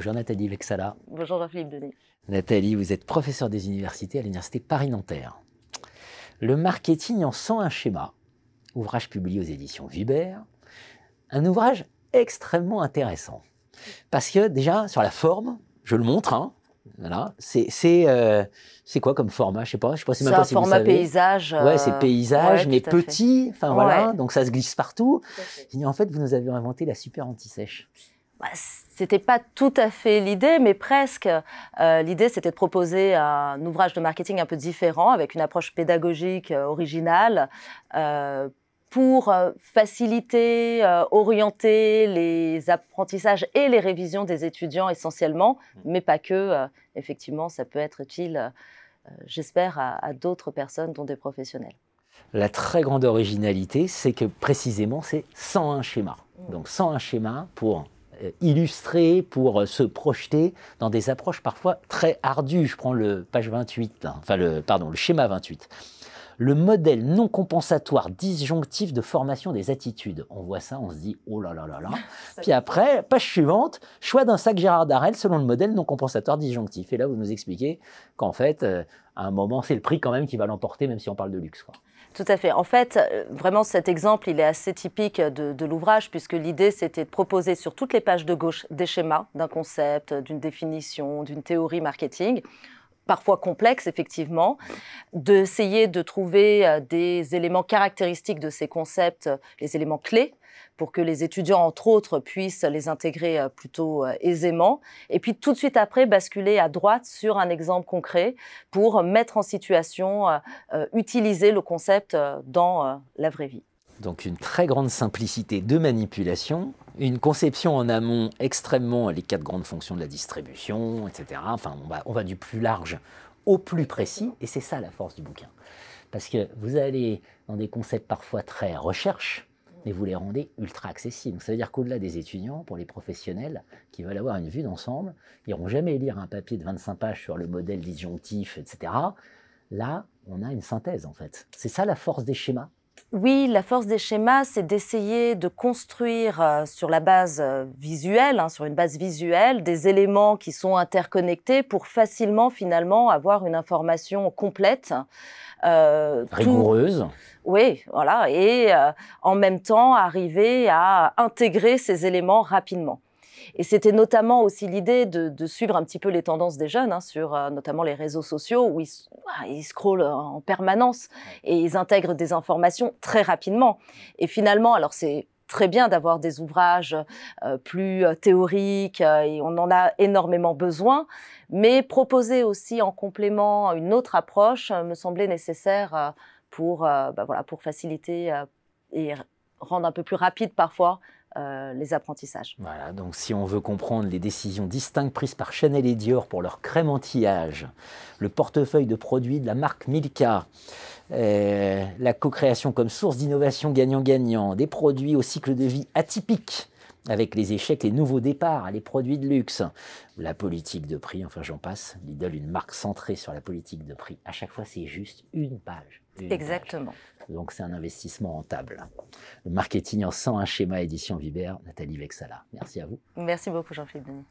Bonjour Nathalie Vexala. Bonjour Jean-Philippe Denis. Nathalie, vous êtes professeure des universités à l'Université Paris-Nanterre. Le marketing en 101 schémas, ouvrage publié aux éditions Vibert, un ouvrage extrêmement intéressant. Parce que déjà, sur la forme, je le montre, hein, voilà, c'est quoi comme format? Je sais pas c'est même pas si vous savez. C'est un format paysage. Ouais, c'est paysage, ouais, mais petit, enfin voilà, ouais. donc ça se glisse partout. Et en fait, vous nous avez inventé la super anti-sèche. Bah, c'était pas tout à fait l'idée, mais presque. L'idée, c'était de proposer un ouvrage de marketing un peu différent, avec une approche pédagogique originale, pour faciliter, orienter les apprentissages et les révisions des étudiants essentiellement, mais pas que. Effectivement, ça peut être utile, j'espère, à d'autres personnes, dont des professionnels. La très grande originalité, c'est que précisément, c'est 101 schémas. Donc 101 schémas pour illustrer, pour se projeter dans des approches parfois très ardues. Je prends le page 28, là, enfin le schéma 28. Le modèle non compensatoire disjonctif de formation des attitudes. On voit ça, on se dit oh là là là là. Puis après, page suivante, choix d'un sac Gérard Darel selon le modèle non compensatoire disjonctif. Et là, vous nous expliquez qu'en fait, à un moment, c'est le prix quand même qui va l'emporter, même si on parle de luxe, quoi. Tout à fait. En fait, vraiment, cet exemple, il est assez typique de l'ouvrage, puisque l'idée, c'était de proposer sur toutes les pages de gauche des schémas d'un concept, d'une définition, d'une théorie marketing, parfois complexe, effectivement, d'essayer de trouver des éléments caractéristiques de ces concepts, les éléments clés, pour que les étudiants, entre autres, puissent les intégrer plutôt aisément. Et puis, tout de suite après, basculer à droite sur un exemple concret pour mettre en situation, utiliser le concept dans la vraie vie. Donc, une très grande simplicité de manipulation, une conception en amont extrêmement, les 4 grandes fonctions de la distribution, etc. Enfin, on va du plus large au plus précis, et c'est ça la force du bouquin. Parce que vous allez dans des concepts parfois très recherche, mais vous les rendez ultra accessibles. Ça veut dire qu'au-delà des étudiants, pour les professionnels qui veulent avoir une vue d'ensemble, ils n'iront jamais lire un papier de 25 pages sur le modèle disjonctif, etc. Là, on a une synthèse, en fait. C'est ça la force des schémas. Oui, la force des schémas, c'est d'essayer de construire sur la base visuelle, sur une base visuelle, des éléments qui sont interconnectés pour facilement, finalement, avoir une information complète. Rigoureuse. Oui, voilà, et en même temps, arriver à intégrer ces éléments rapidement. Et c'était notamment aussi l'idée de suivre un petit peu les tendances des jeunes sur notamment les réseaux sociaux où ils scrollent en permanence et ils intègrent des informations très rapidement. Et finalement, alors c'est très bien d'avoir des ouvrages plus théoriques et on en a énormément besoin, mais proposer aussi en complément une autre approche me semblait nécessaire pour faciliter et rendre un peu plus rapide parfois les apprentissages. Voilà, donc si on veut comprendre les décisions distinctes prises par Chanel et Dior pour leur crème anti-âge, le portefeuille de produits de la marque Milka, la co-création comme source d'innovation gagnant-gagnant, des produits au cycle de vie atypique, avec les échecs, les nouveaux départs, les produits de luxe, la politique de prix, enfin j'en passe. Lidl, une marque centrée sur la politique de prix. À chaque fois, c'est juste une page. Exactement. Page. Donc c'est un investissement rentable. Le marketing en 101 schémas, édition Vibert, Nathalie Vexala. Merci à vous. Merci beaucoup Jean-Philippe Denis.